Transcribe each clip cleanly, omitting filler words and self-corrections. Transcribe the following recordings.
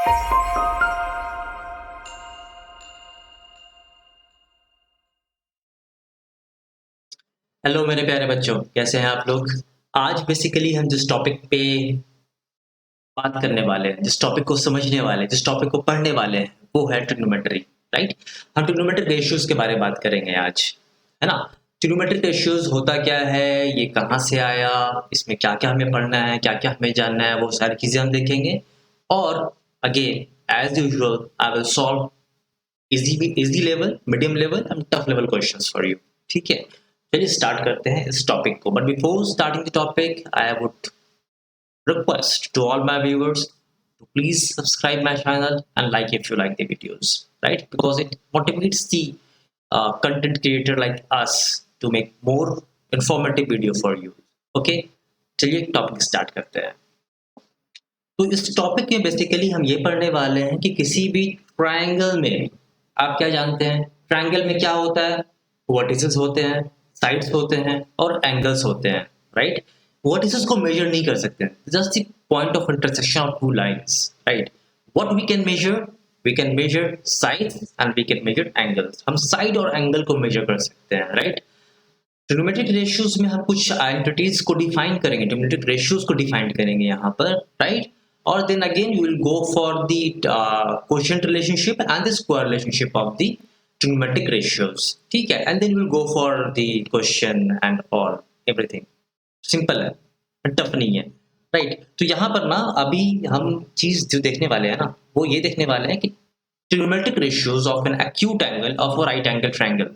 Hello मेरे प्यारे बच्चों, कैसे हैं आप लोग। आज बेसिकली हम जिस टॉपिक पे बात करने वाले हैं, जिस टॉपिक को समझने वाले हैं, जिस टॉपिक को पढ़ने वाले हैं, वो है ट्रिग्नोमेट्री। राइट। हम ट्रिग्नोमेट्रिक रेशियोज के बारे में बात करेंगे आज, है ना। ट्रिग्नोमेट्रिक रेशियोज होता क्या है, ये कहाँ से आया, इसमें क्या क्या हमें पढ़ना है, क्या क्या हमें जानना है, वो सारी चीजें हम देखेंगे। और again as usual I will solve easy level, medium level and tough level questions for you. ठीक है, चलिए स्टार्ट करते हैं इस टॉपिक को। But before starting the topic I would request to all my viewers to please subscribe my channel and like if you like the videos, right, because it motivates the content creator like us to make more informative video for you. Okay, चलिए topic start करते हैं। तो इस topic में basically हम ये पढ़ने वाले हैं कि किसी भी ट्रायंगल में आप क्या जानते हैं, ट्रायंगल में क्या होता है, वर्टिसेस होते हैं, साइड्स होते हैं और एंगल्स होते हैं। राइट। वर्टिसेस को मेजर नहीं कर सकते, just the point of intersection of two lines. Right. What we can measure sides and we can measure angles. हम साइड और एंगल को मेजर कर सकते हैं। राइट। ट्रिग्नोमेट्रिक रेशियोज में हम कुछ आइडेंटिटीज को डिफाइन करेंगे, ट्रिग्नोमेट्रिक रेशियोज को डिफाइन करेंगे यहाँ पर। राइट। और then again you will go for the coefficient relationship and the square relationship of the trigonometric ratios. ठीक है, and then will go for the question and all everything. Simple है, tough नहीं है। Right. तो यहाँ पर ना अभी हम चीज जो देखने वाले हैं ना, वो ये देखने वाले हैं कि trigonometric ratios of an acute angle of a right angle triangle.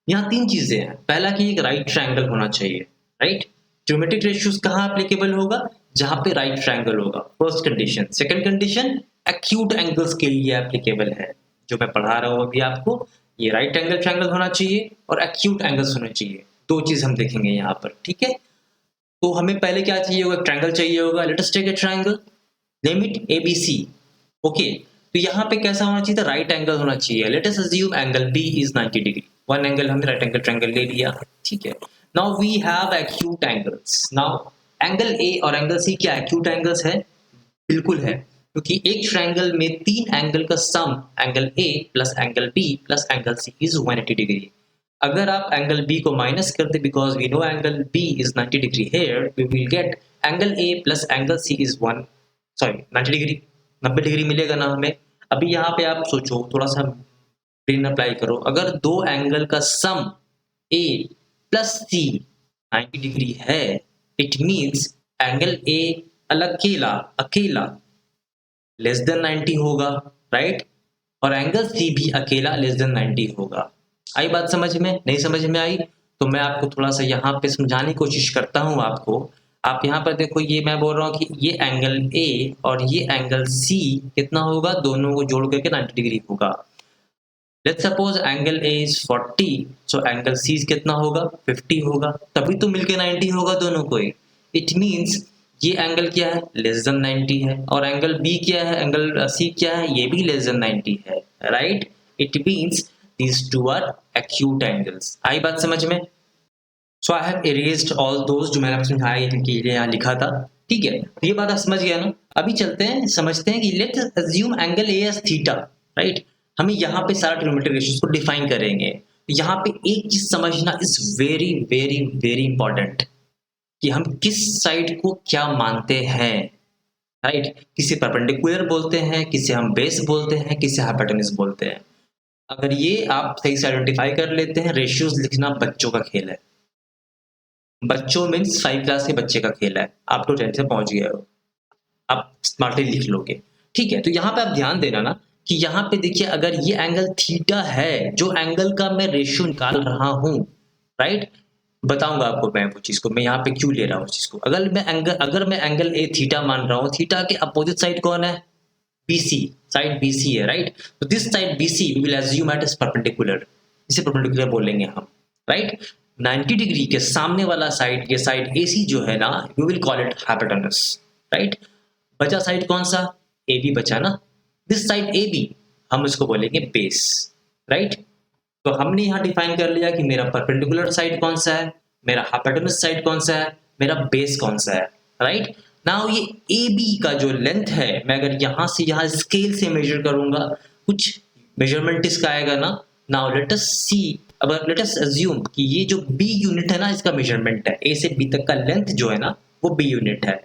यहाँ तीन चीजें हैं। पहला कि एक राइट ट्रायंगल होना चाहिए। राइट। ट्रिग्नोमेट्रिक रेशियोज कहाँ एप्लीकेबल होगा, जहां पे राइट ट्रायंगल होगा, first condition. Second condition acute angles के लिए एप्लीकेबल है, जो मैं पढ़ा रहा हूँ अभी आपको। ये राइट एंगल ट्रायंगल होना चाहिए और एक्यूट एंगल्स होने चाहिए। दो चीज हम देखेंगे यहाँ पर। ठीक है, तो हमें पहले क्या चाहिए होगा, ट्रायंगल चाहिए होगा। Let us take a triangle, name it ABC. Okay, तो यहाँ पे कैसा होना चाहिए था, राइट एंगल होना चाहिए। Let us assume angle B is 90 degree. One angle हमने राइट एंगल ट्रायंगल ले लिया। ठीक है, now we have acute angles. Now angle A और एंगल सी क्या एक्यूट एंगल्स है? बिल्कुल है, क्योंकि एक ट्रायंगल में तीन एंगल का sum angle A plus angle B plus angle C is 180 degree. अगर आप एंगल बी को माइनस कर दे, because we know angle B is 90 degree here, we will get angle A plus angle C is 90 degree, 90 degree मिलेगा ना हमें। अभी यहाँ पे आप सोचो, थोड़ा सा ब्रेन अप्लाई करो। अगर दो एंगल का सम ए प्लस सी 90 डिग्री है, इट मीन्स एंगल ए अकेला अकेला लेस देन 90 होगा। राइट। और एंगल सी भी अकेला लेस देन 90 होगा। आई बात समझ में? नहीं समझ में आई तो मैं आपको थोड़ा सा यहाँ पे समझाने की कोशिश करता हूँ आपको। आप यहाँ पर देखो, ये मैं बोल रहा हूँ कि ये एंगल ए और ये एंगल सी कितना होगा, दोनों को जोड़ करके 90 डिग्री होगा। Let's suppose angle A is 40, so angle C कितना होगा, 50 होगा, तभी तो मिलके 90 होगा दोनों को। इट मीन्स ये एंगल क्या है, लेस देन 90 है, और एंगल बी क्या है, एंगल सी क्या है, ये भी लेस देन 90 है। Right. It means these two are acute angles। आई बात समझ में? So I have erased all those जो मैंने आपको समझाया कि यहाँ लिखा था। ठीक है, तो ये बात आप समझ गया ना। अभी चलते हैं, समझते हैं कि let's assume angle A as theta. Right. हमें यहाँ पे सारा ट्रिग्नोमेट्रिक रेशियोज को डिफाइन करेंगे। यहाँ पे एक चीज समझना is very very very important, कि हम किस साइड को क्या मानते हैं। राइट। किसे परपेंडिकुलर बोलते हैं, किसे हम बेस बोलते हैं, किसे हाइपोटेन्यूज बोलते हैं। अगर ये आप सही से आइडेंटिफाई कर लेते हैं, रेशियोज लिखना बच्चों का खेल है। बच्चों मीन्स 5 क्लास के बच्चे का खेल है। आप तो 10 से पहुंच गए हो, आप स्मार्टली लिख लोगे। ठीक है, तो यहाँ पे आप ध्यान देना ना कि यहाँ पे देखिए, अगर ये एंगल थीटा है, जो एंगल का मैं रेशियो निकाल रहा हूँ। राइट। बताऊंगा आपको मैं वो चीज को, मैं यहाँ पे क्यों ले रहा हूँ चीज को। अगर मैं एंगल ए थीटा मान रहा हूँ, थीटा के अपोजिट साइड कौन है, BC, साइड BC है। राइट। तो this side BC we will assume it as perpendicular, इसे परपेंडिकुलर बोलेंगे हम। राइट। 90 डिग्री के सामने वाला साइड, ये साइड AC जो है ना, we will call it hypotenuse। Right. बचा साइड कौन सा, AB बचा ना। दिस साइड AB हम इसको बोलेंगे बेस। राइट। तो हमने यहाँ डिफाइन कर लिया कि मेरा परपेंडिकुलर साइड कौन सा है, मेरा हाइपोटेन्यूज साइड कौन सा है, मेरा बेस कौन सा है। राइट। नाउ ये ए बी का जो लेंथ है, मैं अगर यहाँ से यहाँ स्केल से मेजर करूंगा, कुछ मेजरमेंट इसका आएगा ना। नाउ लेट अस सी, अब लेट अस अज्यूम कि ये जो बी यूनिट है ना, इसका मेजरमेंट है, ए से बी तक का लेंथ जो है ना वो बी यूनिट है।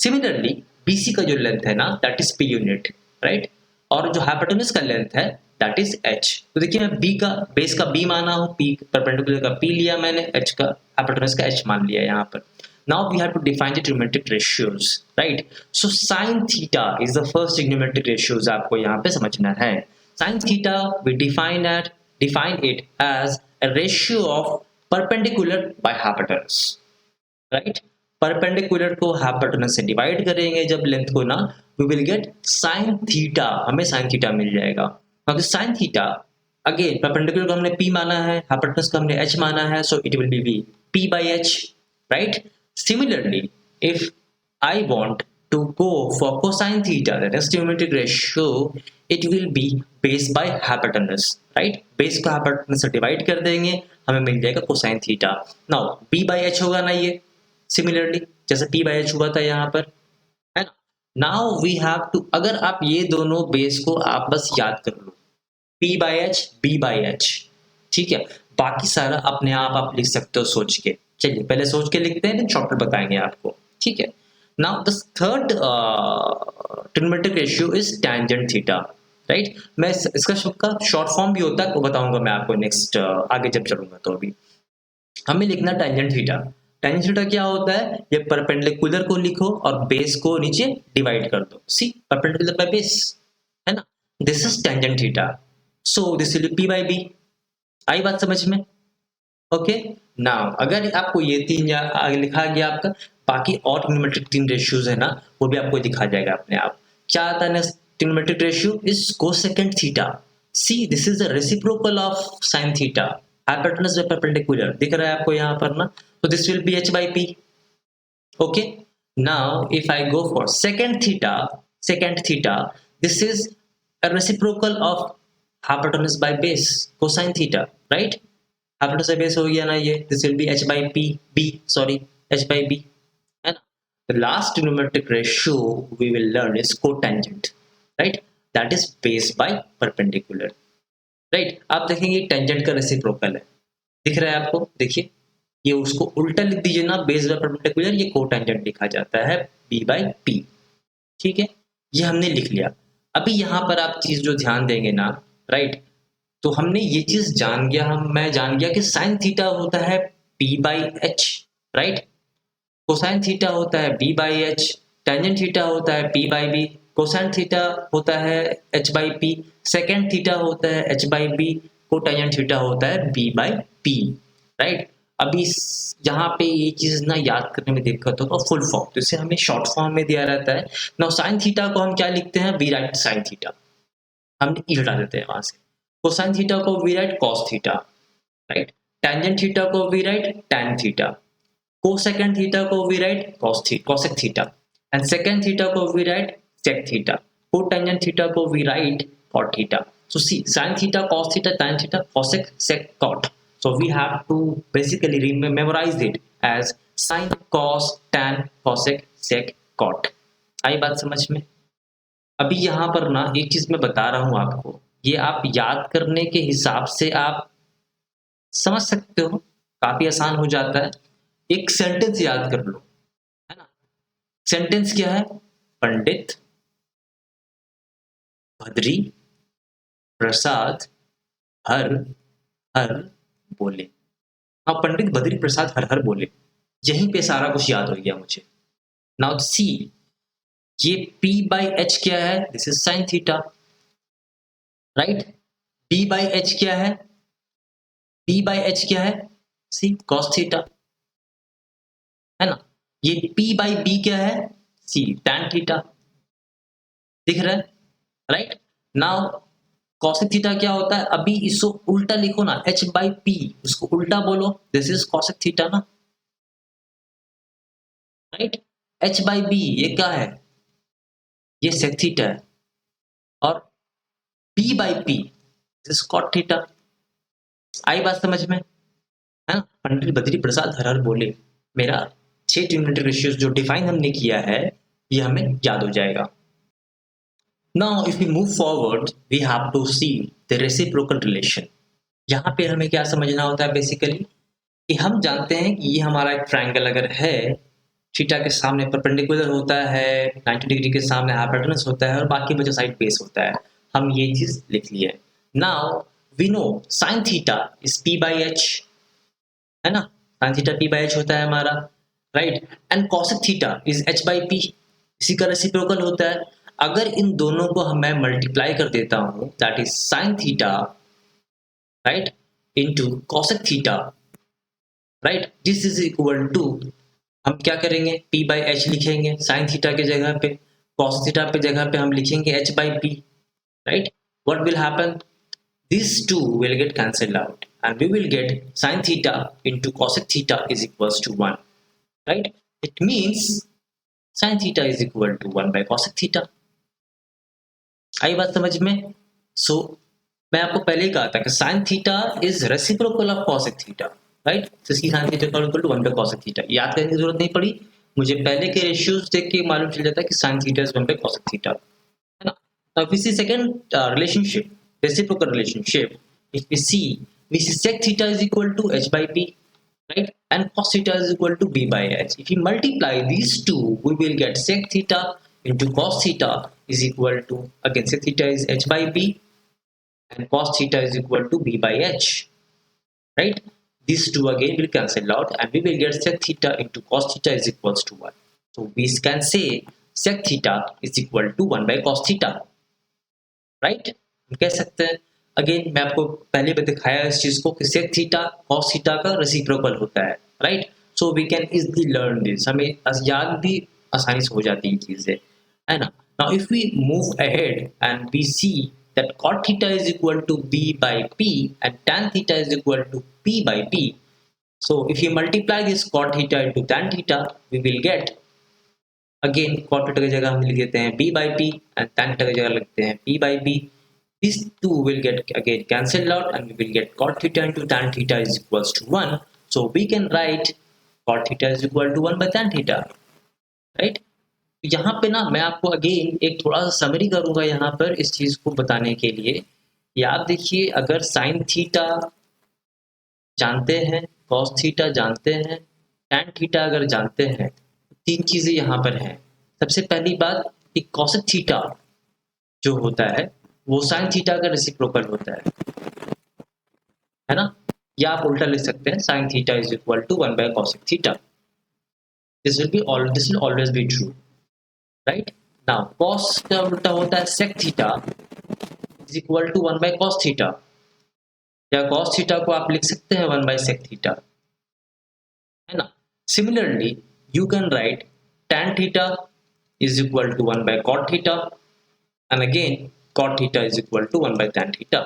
सिमिलरली बीसी का जो लेंथ है ना that is P unit, right. और जो हाइपोटेन्यूज का लेंथ है दैट इज एच। तो देखिए मैं बी का बेस का बी माना हूँ, पी परपेंडिकुलर का पी लिया मैंने, एच का हाइपोटेन्यूज का एच मान लिया यहाँ पर। Now we have to define the trigonometric ratios, right? So sin theta is the first trigonometric ratios आपको यहाँ पे समझना है। Sin theta we define it as a ratio of perpendicular by hypotenuse, right? Perpendicular को hypotenuse से divide करेंगे जब length को ना, we will get sin theta, हमें sin theta मिल जाएगा। Now the sin theta again perpendicular को हमने p माना है, hypotenuse को हमने h माना है, so it will be p by h, right? Similarly, if I want to go for cosine theta, that is trigonometric ratio, it will be base by hypotenuse, right? Base को hypotenuse से divide कर देंगे, हमें मिल जाएगा cosine theta. Now b by h होगा ना ये, similarly जैसे p by h हुआ था यहाँ पर, है ना। Now we have to, अगर आप ये दोनों बेस को आप बस याद कर लो, p by h, b by h, ठीक है। बाकी सारा अपने आप लिख सकते हो सोच के। चलिए पहले सोच के लिखते हैं, शॉर्टकट बताएंगे आपको, ठीक है। Now the third trigonometric ratio is tangent theta, right. मैं इसका शॉर्ट फॉर्म भी होता है वो बताऊंगा मैं आपको नेक्स्ट आगे जब चलूंगा। तो अभी हमें लिखना टेंजेंट थीटा। टेंजेंट थीटा क्या होता है, ये परपेंडिकुलर को लिखो और बेस को नीचे डिवाइड कर दो, सी परपेंडिकुलर बाय बेस, है ना। This is tangent theta, so this will be P by B. आई बात समझ में? ओके। नाउ अगर आपको ये तीन आगे लिखा गया आपका, बाकी और ट्रिग्नोमेट्रिक तीन रेशियोज है ना वो भी आपको दिखा जाएगा अपने आप। क्या आता है ना, trigonometric ratio is cosecant theta. See this is the reciprocal of sine theta, hypotenuse by perpendicular दिख रहा है आपको यहाँ पर ना, तो this will B H by P. Okay. Now if I go for second theta, this is a reciprocal of hypotenuse by base cosine theta, right? hypotenuse by base हो गया ना ये, this will be h by p, h by b, है ना। The last trigonometric ratio we will learn is cotangent, right? That is base by perpendicular, right? आप देखेंगे tangent का reciprocal है, दिख रहा है आपको, देखिए ये उसको उल्टा लिख दीजिए ना, बेस बाय परपेंडिकुलर, ये कोटेंजेंट लिखा जाता है b by p, ठीक है। ये हमने लिख लिया। अभी यहाँ पर आप चीज जो ध्यान देंगे ना, राइट, तो हमने ये चीज जान गया, मैं जान गया कि साइन थीटा होता है p by H, right. Cosine theta होता है b by H, tangent theta होता है p by B, cosine theta होता है h by P, secant theta होता है h by B, cotangent theta होता है b बाई पी, राइट। अभी यहाँ पे ये चीज ना याद करने में दिक्कत होगा, फुल फॉर्म तो इसे हमें शॉर्ट फॉर्म में दिया रहता है। नाउ साइन थीटा को हम क्या लिखते हैं, वी राइट साइन थीटा, हम ई हटा देते हैं वहां से। कोसाइन थीटा को we write cos theta, right. Tangent theta को we write tan theta, cosecant theta को we write cosec theta, and secant theta को we write sec theta, cotangent theta को we write cot theta. So see sine theta, cos theta, tan theta, cosec, sec, cot. So we have to basically memorize it as sin, cos, tan, cosec, sec, cot। आई बात समझ में? अभी यहाँ पर ना एक चीज मैं बता रहा हूँ आपको, ये आप याद करने के हिसाब से आप समझ सकते हो, काफी आसान हो जाता है। एक सेंटेंस याद कर लो, है ना। सेंटेंस क्या है, पंडित भद्री प्रसाद हर हर बोले। हाँ, पंडित बद्री प्रसाद हर हर बोले, यहीं पे सारा कुछ याद हो गया मुझे। नाउ सी, ये p बाई एच क्या है, this is sine theta, right. b by H क्या है, p बाई एच क्या है, सी कॉस थीटा, है ना। ये p बाई b क्या है, सी टैन थीटा, दिख रहा है, राइट। नाउ कॉसेक थीटा क्या होता है, अभी इसको उल्टा लिखो ना, h बाई पी, उसको उल्टा बोलो, दिस इज कॉसेक थीटा ना, राइट। h बाई बी ये क्या है, ये सेक थीटा है, और p by P this is cot theta. आई बात समझ में, है ना। पंडित बद्री प्रसाद हर हर बोले, मेरा 6 ट्रिग्नोमेट्रिक रेशियोज जो डिफाइन हमने किया है ये हमें याद हो जाएगा। Now if we move forward we have to see the reciprocal relation. यहाँ पे हमें क्या समझना होता है बेसिकली कि हम जानते हैं कि ये हमारा एक ट्रायंगल अगर है, थीटा के सामने परपेंडिकुलर होता है, 90 डिग्री के सामने हाइपोटेनस होता है और बाकी बचा साइड बेस होता है। हम ये चीज लिख लिए। Now we know sine theta is P by H, है ना, sine theta P by H होता है हमारा, right, and cosec theta is H by P, इसी का रेसिप्रोकल होता है। अगर इन दोनों को मैं मल्टीप्लाई कर देता हूँ, that is sine theta, right, into cosec theta, right, this is equal to, हम क्या करेंगे, p बाई एच लिखेंगे साइन थीटा के जगह पे, कॉस थीटा पे जगह पे हम लिखेंगे h by p, right. What will happen, these two will get cancelled out and we will get sin theta into cosec theta is equals to 1, right? It means sin theta is equal to 1 by cosec theta। आई बात समझ में? सो मैं आपको पहले ही कहा था कि sin theta is reciprocal of cosec theta, राइट, जिसकी sin theta equal to 1 by cosec theta। याद करने की जरूरत नहीं पड़ी, मुझे पहले के रेशियोज देख के मालूम चल जाता है कि sin theta is 1 by cosec theta, है ना। Now if we see second relationship, reciprocal relationship, if we see sec theta is equal to h by p, right, and cos theta is equal to b by h. If we multiply these two, we will get sec theta into cos theta is equal to, again sec theta is h by p and cos theta is equal to b by h, right. These two again will cancel out and we will get sec theta into cos theta is equals to 1. So we can say sec theta is equal to 1 by cos theta, right, हम कह सकते हैं। Again मैं आपको पहले भी दिखाया इस चीज को कि सेक थीटा कॉस थीटा का रेसिप्रोकल होता है, right. So we can easily learn this, हमें याद भी आसानी से हो जाती है चीजें, है ना। Now if we move ahead and we see that cot theta is equal to b by p and tan theta is equal to p by p, so if you multiply this cot theta into tan theta we will get, again cot theta की जगह हम लिख देते हैं b by p and tan theta की जगह लिखते हैं p by p। These two will get again cancelled out and we will get cot theta into tan theta is equals to 1. So we can write cot theta is equal to 1 by tan theta, right? यहाँ पे ना मैं आपको again एक थोड़ा सा summary करूंगा यहाँ पर इस चीज को बताने के लिए। या आप देखिए, अगर साइन थीटा जानते हैं, कॉस थीटा जानते हैं, टैन थीटा अगर जानते हैं, तीन चीजें यहाँ पर हैं। सबसे पहली बात कि कॉसेक थीटा जो होता है वो साइन थीटा का रेसिप्रोकल होता है ना। या आप उल्टा लिख सकते हैं sine theta is equal to 1 by cosec theta, this will always be true, right. Now cos का उल्टा होता है sec theta is equal to 1 by cos theta, या कॉस थीटा को आप लिख सकते हैं 1 बाय सेक थीटा, है ना। Similarly you can write tan theta is equal to 1 by cot theta and again cot theta is equal to 1 by tan theta,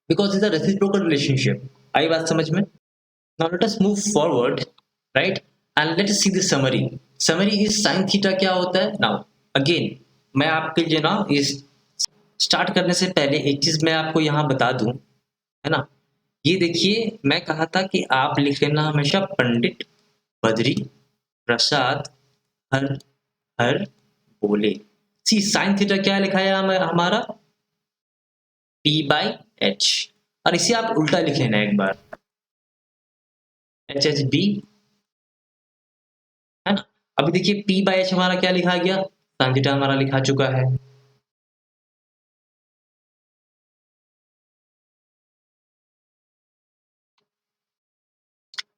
because it's a reciprocal relationship। आई बात समझ में? Now let us move forward, right, and let us see the summary। Summary is sin theta क्या होता है। Now again मैं आपके लिए ना इस स्टार्ट करने से पहले एक चीज मैं आपको यहाँ बता दूं, है ना। ये देखिए, मैं कहा था कि आप लिख लेना हमेशा पंडित बद्री प्रसाद हर हर बोले। सी साइन थीटा क्या लिखा है हमारा p बाई एच, और इसे आप उल्टा लिख लेना एक बार, एच एच बी, है ना। अभी देखिए p बाई एच हमारा क्या लिखा गया, साइन थीटा हमारा लिखा चुका है,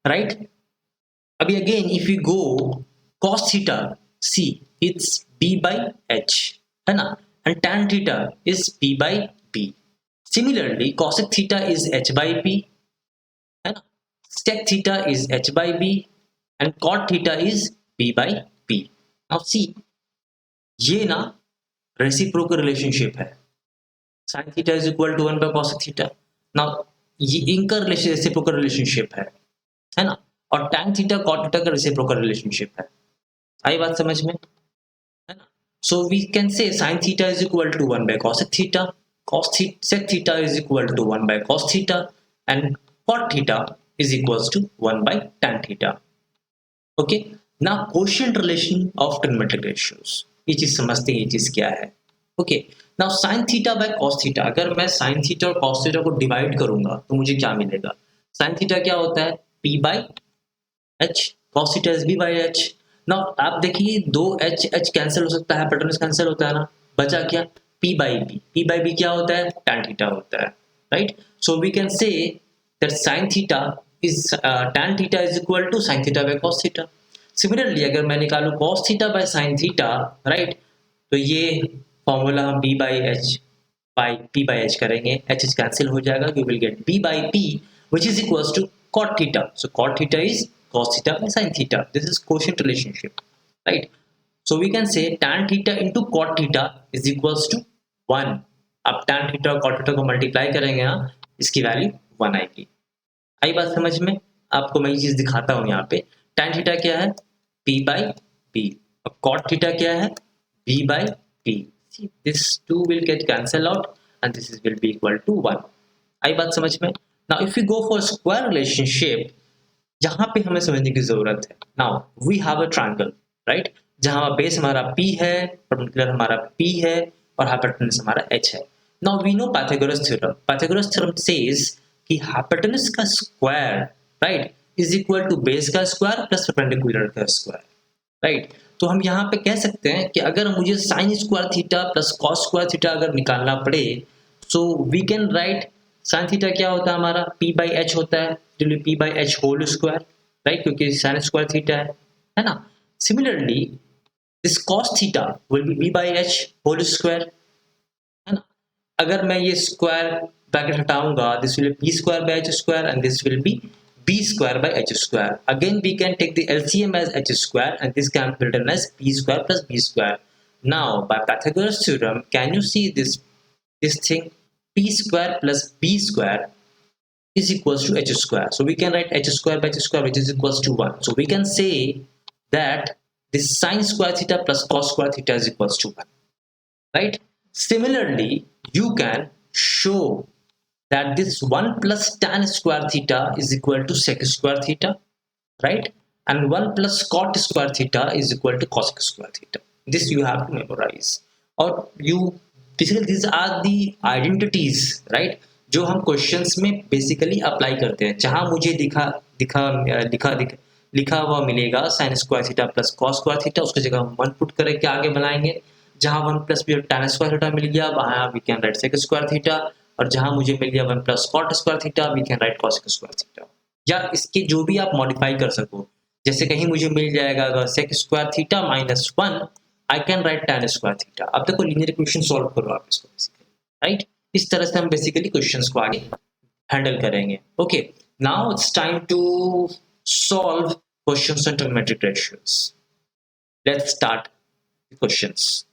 राइट। अभी again if you go cos theta, see it's b by H, है ना, and tan theta is p by b। Similarly cosec theta is h by p, है ना, sec theta is h by b and cot theta is p by p। Now see, ये ना reciprocal relationship है, sin theta is equal to 1 by cosec theta. Now ये इनका reciprocal relationship है ना, और tan थीटा cot थीटा का reciprocal relationship है। आई बात समझ में, है ना। So we can say sin theta is equal to 1 by cosec theta, sec theta is equal to 1 by cos theta and cot theta is equals to 1 by tan theta। Okay, ना quotient relation of trigonometric ratios, ये चीज समझते हैं ये चीज क्या है। Okay, now sine theta by cos theta, अगर मैं साइन थीटा और कॉस थीटा को डिवाइड करूंगा तो मुझे क्या मिलेगा? साइन थीटा क्या होता है? P by h, cos theta is b by h. Now आप देखिए दो एच एच कैंसिल हो सकता है, हाइपोटेन्यूज कैंसिल होता है ना, बचा क्या? P by b, p by b क्या होता है? tan थीटा होता है, right? So we can say that sin theta is tan theta is equal to sin theta by cos theta. Similarly अगर मैं निकालूं cos theta by sin theta, right, तो ये फॉर्मूला हम b by h by p by h करेंगे, h h cancel हो जाएगा, we will get b by p which is equals to cot theta, so cot theta is cos theta by sin theta, this is quotient relationship, right? So we can say tan theta into cot theta is equals to 1। अब tan theta और cot theta को multiply करेंगे ना, इसकी value 1 आएगी। आई बात समझ में? आपको मैं ये चीज दिखाता हूँ यहाँ पे। tan थीटा क्या है? p बाई p, और cot थीटा क्या है? b by p। See, this 2 will get cancel out and this will be equal to 1। आई बात समझ में? Now if we go for square relationship, जहां पे हमें समझने की जरूरत है। Now we have a triangle, right, जहां बेस हमारा p है, परपेंडिकुलर हमारा p है और हाइपोटेन्यूज हमारा h है। Now we know Pythagoras theorem, Pythagoras theorem says कि हाइपोटेन्यूज का square, right, is equal to base का स्क्वायर प्लस परपेंडिकुलर का स्क्वायर, राइट। तो हम यहाँ पे कह सकते हैं कि अगर मुझे sine square theta plus cos square theta अगर निकालना पड़े, so we can write sine theta क्या होता है हमारा? p बाई एच होता है, p by H whole square, right, क्योंकि साइन स्क्वायर थीटा है ना। Similarly this cos theta will be b by H whole square, है ना। अगर मैं ये स्क्वायर ब्रैकेट हटाऊंगा, this will be square by H square and this will be b square by h square. Again, we can take the LCM as h square and this can be written as p square plus b square. Now, by Pythagoras theorem, can you see this thing? P square plus b square is equals to h square. So we can write h square by h square which is equals to 1. So we can say that this sine square theta plus cos square theta is equals to 1. Right? Similarly, you can show that this 1 plus tan square theta is equal to sec square theta, right? And 1 plus cot square theta is equal to cosec square theta. This you have to memorize. Or you basically these are the identities, right? जो हम questions में basically apply करते हैं, जहां मुझे लिखा हुआ मिलेगा sign square theta plus cos square theta, उसकी जगह हम 1 पुट करके आगे बनाएंगे। जहां 1 प्लस tan स्क्वायर थीटा मिल गया, वहां we can write sec square theta, और जहां मुझे मिल गया 1 plus cot square theta, we can write cosec square theta. या इसके जो भी आप मॉडिफाई कर सको, जैसे कहीं मुझे मिल जाएगा sec square theta minus 1, I can write tan square theta. अब देखो लीनियर इक्वेशन सॉल्व करो आप इसको बेसिकली, राइट। इस तरह से हम बेसिकली क्वेश्चंस को आगे हैंडल करेंगे। Okay, now it's time to solve questions on trigonometric ratios. Let's start questions.